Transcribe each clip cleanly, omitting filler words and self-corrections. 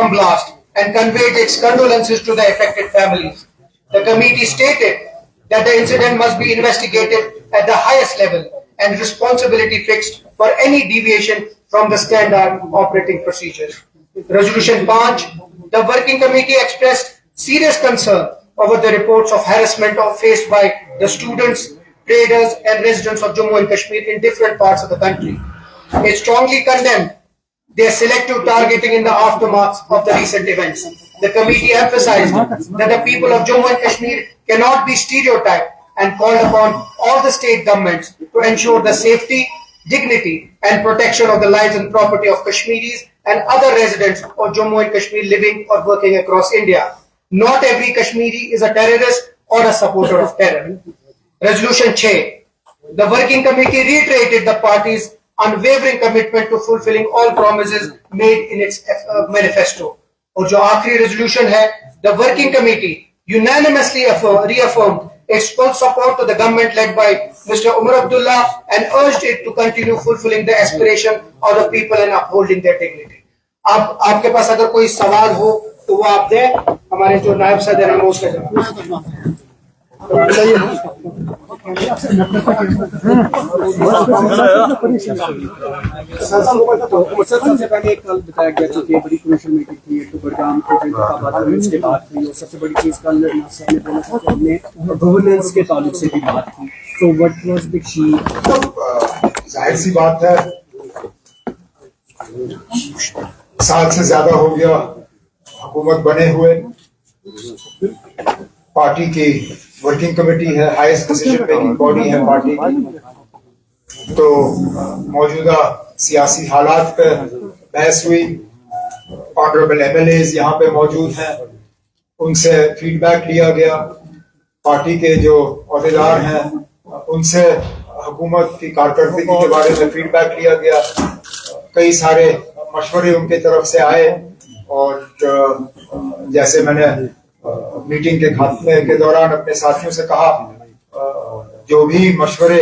blast and conveyed its condolences to the affected families. The committee stated that the incident must be investigated at the highest level and responsibility fixed for any deviation from the standard operating procedures. Resolution 5, the working committee expressed serious concern over the reports of harassment faced by the students, traders and residents of Jammu and Kashmir in different parts of the country. It strongly condemned their selective targeting in the aftermath of the recent events. The committee emphasized that the people of Jammu and Kashmir cannot be stereotyped and called upon all the state governments to ensure the safety, dignity and protection of the lives and property of Kashmiris and other residents of Jammu and Kashmir living or working across India. Not every Kashmiri is a terrorist or a supporter of terror. Resolution 6. The working committee reiterated the party's unwavering commitment to fulfilling all promises made in its manifesto. और जो आखिरी resolution है, the working committee unanimously reaffirmed its full support to the government led by Mr. Umar Abdullah and urged it to continue fulfilling the aspiration of the people and upholding their dignity. अब आपके पास अगर कोई सवाल हो तो वो आप दें, हमारे जो नायब सदर हैं वो उसका जवाब। सबसे पहले कल बताया गया था कि बड़ी कमीशन मीटिंग थी तो बड़गाम की उसके बाद हुई और सबसे बड़ी चीज कल नासिर ने बोला था कि हमने गवर्नेंस के ताल्लुक से भी बात की। तो व्हाट वाज द की? जाहिर सी बात है, साल से ज्यादा हो गया हुकूमत बने हुए, पार्टी की वर्किंग कमेटी है, हाईएस्ट डिसीजन मेकिंग बॉडी है पार्टी की। तो मौजूदा सियासी हालात पे बहस हुई, ऑनरेबल एमएलएज यहाँ पे मौजूद हैं, उनसे फीडबैक लिया गया, पार्टी के जो अहदेदार हैं उनसे हुकूमत की कारकर्दगी के बारे में फीडबैक लिया गया, कई सारे मशवरे उनके तरफ से आए और जैसे मैंने मीटिंग के खात्मे के दौरान अपने साथियों से कहा, जो भी मशवरे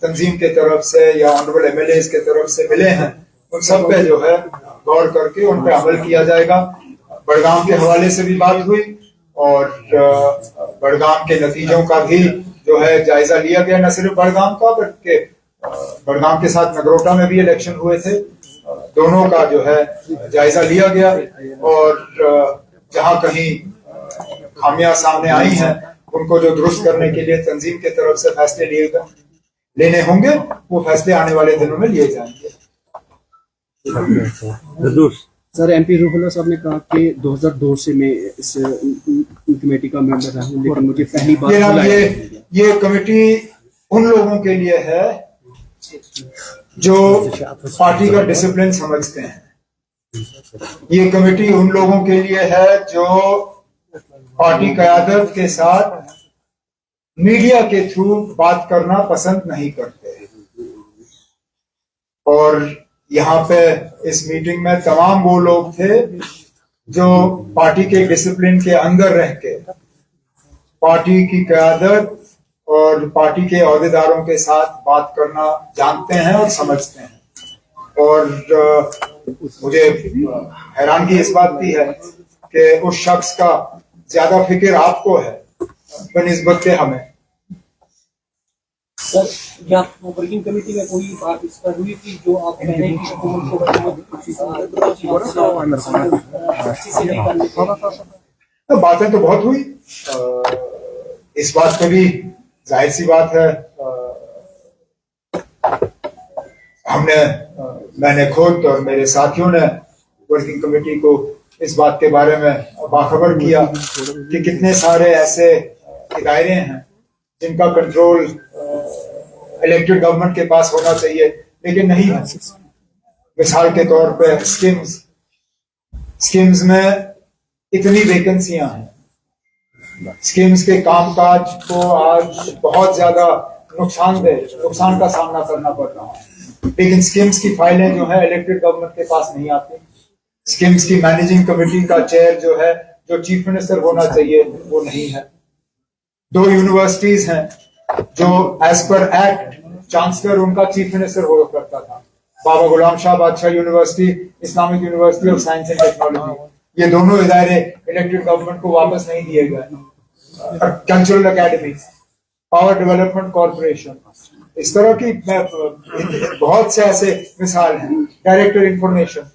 तंजीम के तरफ से या ऑनरेबल एमएलएज के तरफ से मिले हैं उन सब पे जो है गौर करके उन पे अमल किया जाएगा। बड़गाम के हवाले से भी बात हुई और बड़गाम के नतीजों का भी जो है जायजा लिया गया, न सिर्फ बड़गाम का बल्कि बड़गाम के साथ नगरोटा में भी इलेक्शन हुए थे, दोनों का जो है जायजा लिया गया और जहां कहीं खामियां सामने आई हैं उनको जो दुरुस्त करने के लिए तंजीम के तरफ से फैसले लेने होंगे, वो फैसले आने वाले दिनों में लिए जाएंगे। सर, एमपी रूहुल्लाह साहब ने कहा कि 2002 से मैं इस कमेटी का मेंबर रहा हूं, लेकिन मुझे पहली बार ये कमेटी उन लोगों के लिए है जो पार्टी का डिसिप्लिन समझते हैं, ये कमेटी उन लोगों के लिए है जो पार्टी क़यादत के साथ मीडिया के थ्रू बात करना पसंद नहीं करते। और यहाँ पे इस मीटिंग में तमाम वो लोग थे जो पार्टी के डिसिप्लिन के अंदर रह के पार्टी की क़यादत और पार्टी के अहदेदारों के साथ बात करना जानते हैं और समझते हैं। और मुझे हैरानगी इस बात की है कि उस शख्स का ज्यादा फिक्र आपको है बनिस्बत के हमें। सर, क्या वर्किंग कमेटी में कोई बात इस पर हुई थी जो आप कह रहे हैं कि तो बातें तो बहुत हुई, इस बात पे भी जाहिर सी बात है मैंने खुद और मेरे साथियों ने वर्किंग कमेटी को इस बात के बारे में बाखबर किया कि कितने सारे ऐसे इदारे हैं जिनका कंट्रोल इलेक्टेड गवर्नमेंट के पास होना चाहिए लेकिन नहीं है। मिसाल के तौर पे स्कीम्स में इतनी वैकेंसियां हैं, स्कीम्स के कामकाज को आज बहुत ज्यादा नुकसान का सामना करना पड़ रहा है, लेकिन स्कीम्स की फाइलें जो है इलेक्टेड गवर्नमेंट के पास नहीं आती। स्कीम्स की मैनेजिंग कमेटी का चेयर जो है, जो चीफ मिनिस्टर होना चाहिए, वो नहीं है। 2 यूनिवर्सिटीज हैं जो एज पर एक्ट चांसलर उनका चीफ मिनिस्टर हुआ करता था, बाबा गुलाम शाह बादशाह university, Islamic university of science and technology. ये दोनों इदारे इलेक्टेड गवर्नमेंट को वापस नहीं दिए गए। Cultural academy, power development corporation, इस तरह की बहुत से ऐसे मिसाल हैं। डायरेक्टर इंफॉर्मेशन,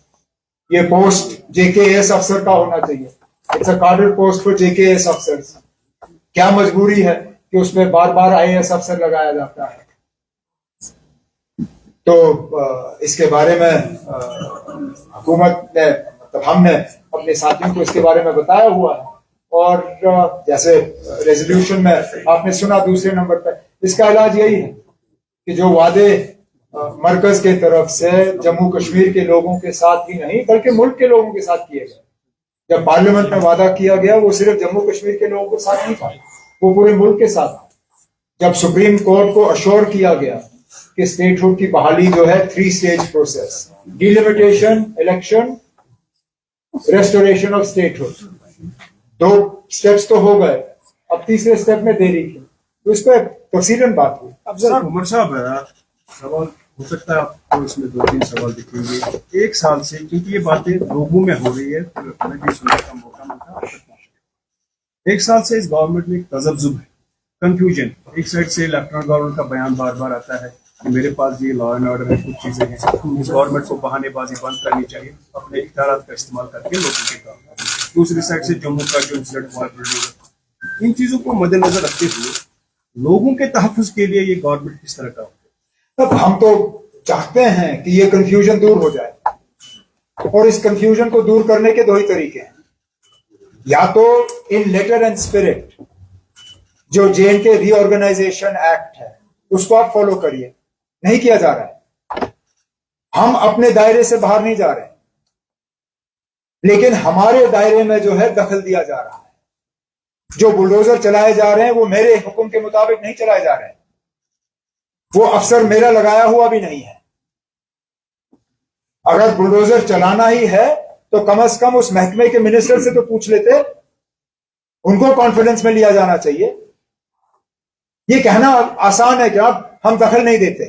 ये पोस्ट JKS अफसर का होना चाहिए। इट्स अ कार्डर पोस्ट फॉर JKS अफसर्स। क्या मजबूरी है कि उसमें बार बार IAS अफसर लगाया जाता है? तो इसके बारे में हुकूमत ने, मतलब हमने अपने साथियों को इसके बारे में बताया हुआ है। और जैसे रेजोल्यूशन में आपने सुना दूसरे नंबर पर, इसका इलाज यही है कि जो वादे मरकज के तरफ से जम्मू कश्मीर के लोगों के साथ ही नहीं बल्कि मुल्क के लोगों के साथ किए गए। जब पार्लियामेंट में वादा किया गया वो सिर्फ जम्मू कश्मीर के लोगों के साथ नहीं था, वो पूरे मुल्क के साथ था। जब सुप्रीम कोर्ट को अश्योर किया गया कि स्टेटहुड की बहाली जो है 3 stage process, delimitation, election, restoration of statehood, 2 steps तो हो गए, अब तीसरे स्टेप में देरी की, तो इस पर तफसीलन बात हुई। अब जरा उमर साहब, सवाल हो सकता है आपको इसमें 2-3 सवाल दिखेंगे। 1 साल से क्योंकि ये बातें लोगों में हो रही है, मैं भी सुनने का मौका मिलता है। 1 साल से इस गवर्नमेंट में तजब्जुब है, कंफ्यूजन। एक साइड से लेफ्टिनेंट गवर्नर का बयान बार बार आता है कि मेरे पास ये लॉ एंड ऑर्डर है, कुछ चीजें हैं, इस गवर्नमेंट को बहानेबाजी बंद करनी चाहिए, अपने इख्तियारात का इस्तेमाल करके लोगों के काम। दूसरी साइड से जम्मू का जो इंसिडेंट हुआ, इन चीजों को मद्देनजर रखते हुए लोगों के तहफ़्फ़ुज़ के लिए ये गवर्नमेंट किस तरह का हो? तब हम तो चाहते हैं कि ये कंफ्यूजन दूर हो जाए, और इस कंफ्यूजन को दूर करने के 2 ही तरीके हैं। या तो इन लेटर एंड स्पिरिट जो J&K रीऑर्गेनाइजेशन एक्ट है उसको आप फॉलो करिए, नहीं किया जा रहा है। हम अपने दायरे से बाहर नहीं जा रहे, लेकिन हमारे दायरे में जो है दखल दिया जा रहा है। जो बुलडोजर चलाए जा रहे हैं वो मेरे हुक्म के मुताबिक नहीं चलाए जा रहे हैं, वो अफसर मेरा लगाया हुआ भी नहीं है। अगर बुलडोजर चलाना ही है तो कम से कम उस महकमे के मिनिस्टर से तो पूछ लेते, उनको कॉन्फिडेंस में लिया जाना चाहिए। ये कहना आसान है कि अब हम दखल नहीं देते।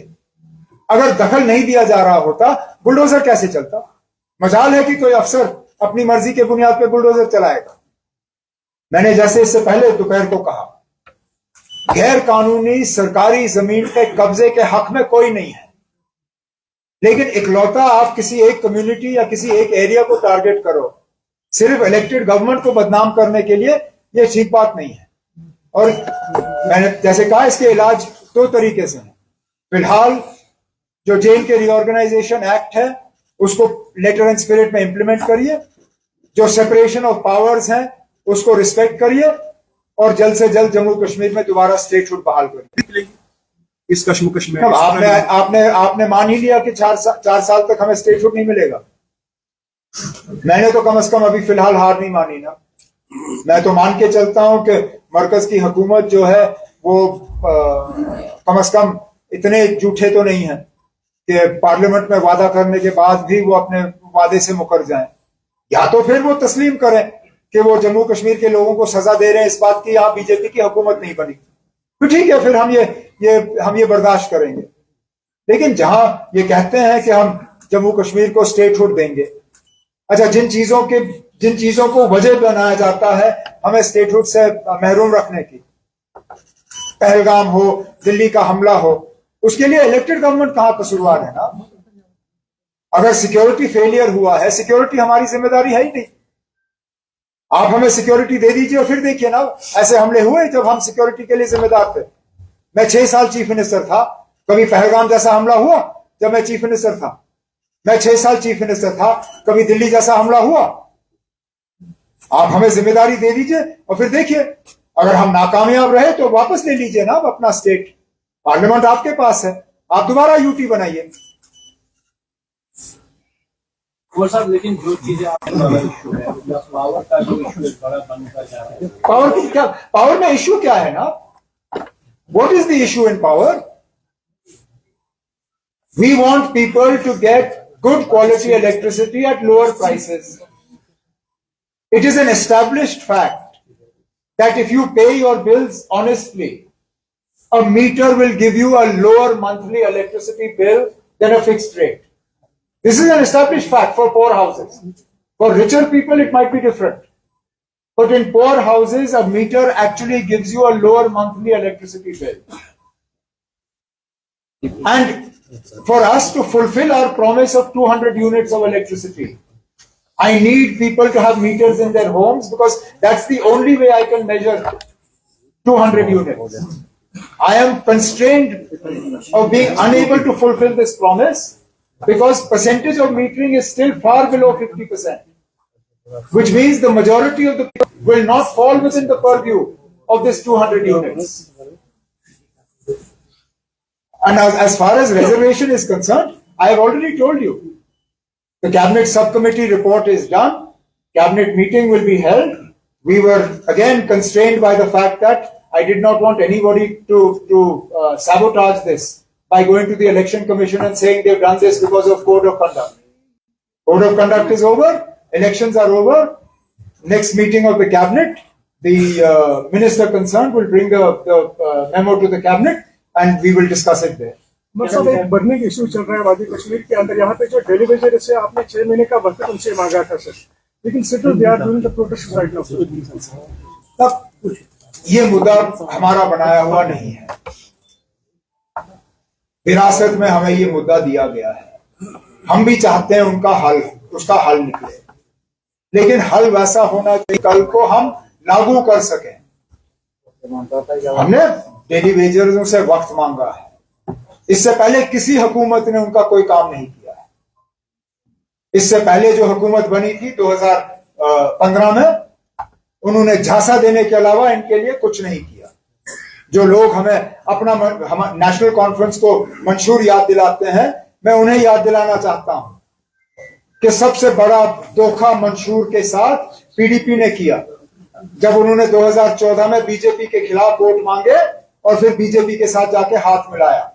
अगर दखल नहीं दिया जा रहा होता बुलडोजर कैसे चलता? मजाल है कि कोई अफसर अपनी मर्जी के बुनियाद पर बुलडोजर चलाएगा। मैंने जैसे इससे पहले दोपहर को कहा, गैर कानूनी सरकारी जमीन पे कब्जे के हक में कोई नहीं है, लेकिन इकलौता आप किसी एक कम्युनिटी या किसी एक एरिया को टारगेट करो सिर्फ इलेक्टेड गवर्नमेंट को बदनाम करने के लिए, यह ठीक बात नहीं है। और मैंने जैसे कहा इसके इलाज 2 तरीके से हैं। फिलहाल जो J&K रीऑर्गेनाइजेशन एक्ट है उसको लेटर एंड स्पिरिट में इंप्लीमेंट करिए, जो सेपरेशन ऑफ पावर्स हैं उसको रिस्पेक्ट करिए, और जल्द से जल्द जम्मू कश्मीर में दोबारा स्टेटहुड बहाल करिए। इस कश्मकश में आपने मान ही लिया कि 4 साल तक हमें स्टेटहुड नहीं मिलेगा। मैंने तो कम से कम अभी फिलहाल हार नहीं मानी ना। मैं तो मान के चलता हूं कि मरकज की हुकूमत जो है वो कम से कम इतने झूठे तो नहीं है कि पार्लियामेंट में वादा करने के बाद भी वो अपने वादे से मुकर जाएं। या तो फिर वो तस्लीम करें कि वो जम्मू कश्मीर के लोगों को सजा दे रहे हैं इस बात की यहाँ बीजेपी की हुकूमत नहीं बनी, तो ठीक है, फिर हम ये बर्दाश्त करेंगे। लेकिन जहां ये कहते हैं कि हम जम्मू कश्मीर को स्टेटहुड देंगे, अच्छा, जिन चीजों को वजह बनाया जाता है हमें स्टेटहुड से महरूम रखने की, पहलगाम हो, दिल्ली का हमला हो, उसके लिए इलेक्टेड गवर्नमेंट कहां कसूरवार है ना। अगर सिक्योरिटी फेलियर हुआ है, सिक्योरिटी हमारी जिम्मेदारी है ही नहीं। आप हमें सिक्योरिटी दे दीजिए और फिर देखिए ना, ऐसे हमले हुए जब हम सिक्योरिटी के लिए जिम्मेदार थे। मैं 6 साल चीफ मिनिस्टर था, कभी पहलगाम जैसा हमला हुआ जब मैं चीफ मिनिस्टर था? मैं 6 साल चीफ मिनिस्टर था, कभी दिल्ली जैसा हमला हुआ? आप हमें जिम्मेदारी दे दीजिए और फिर देखिए, अगर हम नाकामयाब रहे तो वापस ले लीजिए ना अपना स्टेट। पार्लियामेंट आपके पास है, आप दोबारा यूटी बनाइए। लेकिन जो चीजें इशू है, पावर का जो इशू बड़ा बनता जा रहा है, पावर में इशू क्या है ना? What is the issue in power? We want people to get good quality electricity at lower prices. It is an established fact that if you pay your bills honestly, a meter will give you a lower monthly electricity bill than a fixed rate. This is an established fact for poor houses. For richer people, it might be different. But in poor houses, a meter actually gives you a lower monthly electricity bill. And for us to fulfill our promise of 200 units of electricity, I need people to have meters in their homes, because that's the only way I can measure 200 units. I am constrained of being unable to fulfill this promise because percentage of metering is still far below 50%, which means the majority of the people will not fall within the purview of this 200 units. And as far as reservation is concerned, I have already told you, the cabinet subcommittee report is done, cabinet meeting will be held. We were again constrained by the fact that I did not want anybody to sabotage this by going to the election commission and saying they've done this because of code of conduct. Code of conduct is over, elections are over. Next meeting of the cabinet, the minister concerned will bring the memo to the cabinet and we will discuss it there. मतलब एक burning issue चल रहा है वादी कश्मीर के अंदर। यहाँ पे जो डेलीवेजर से आपने 6 महीने का वक्त उनसे मांगा था सर, लेकिन सिर्फ they are doing the protest right now. तब ये मुद्दा हमारा बनाया हुआ नहीं है, विरासत में हमें ये मुद्दा दिया गया है। हम भी चाहते हैं उसका हल निकले, लेकिन हल वैसा होना चाहिए कल को हम लागू कर सकें। हमने डेलीवेजरों से वक्त मांगा है, इससे पहले किसी हुकूमत ने उनका कोई काम नहीं किया है। इससे पहले जो हुकूमत बनी थी 2015 में, उन्होंने झांसा देने के अलावा इनके लिए कुछ नहीं किया। जो लोग हमें हम नेशनल कॉन्फ्रेंस को मंशूर याद दिलाते हैं, मैं उन्हें याद दिलाना चाहता हूं कि सबसे बड़ा धोखा मंशूर के साथ पीडीपी ने किया, जब उन्होंने 2014 में बीजेपी के खिलाफ वोट मांगे और फिर बीजेपी के साथ जाके हाथ मिलाया।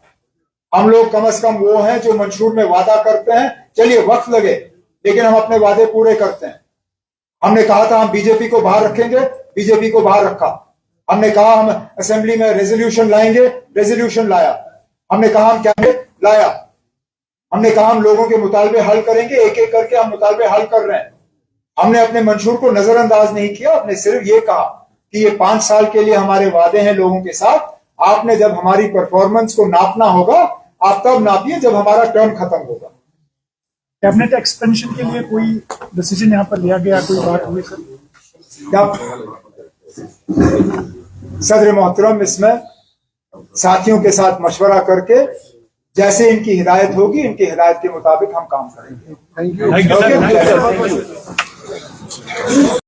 हम लोग कम से कम वो हैं जो मंशूर में वादा करते हैं, चलिए वक्त लगे लेकिन हम अपने वादे पूरे करते हैं। हमने कहा था हम बीजेपी को बाहर रखेंगे, बीजेपी को बाहर रखा। हमने कहा हम असेंबली में रेजोल्यूशन लाएंगे, रेजोल्यूशन लाया। हमने कहा हम कैबिनेट लाया। हमने कहा हम लोगों के मुतालबे हल करेंगे, एक एक करके हम मुतालबे हल कर रहे हैं। हमने अपने मंशूर को नजरअंदाज नहीं किया, हमने सिर्फ ये कहा कि ये 5 साल के लिए हमारे वादे हैं लोगों के साथ। आपने जब हमारी परफॉर्मेंस को नापना होगा, आप तब नापिए जब हमारा टर्म खत्म होगा। कैबिनेट एक्सपेंशन के लिए कोई डिसीजन यहाँ पर लिया गया, कोई बात हुई सर? क्या सदर मोहतरम इसमें साथियों के साथ मशवरा करके जैसे इनकी हिदायत होगी, इनकी हिदायत के मुताबिक हम काम करेंगे। Thank you.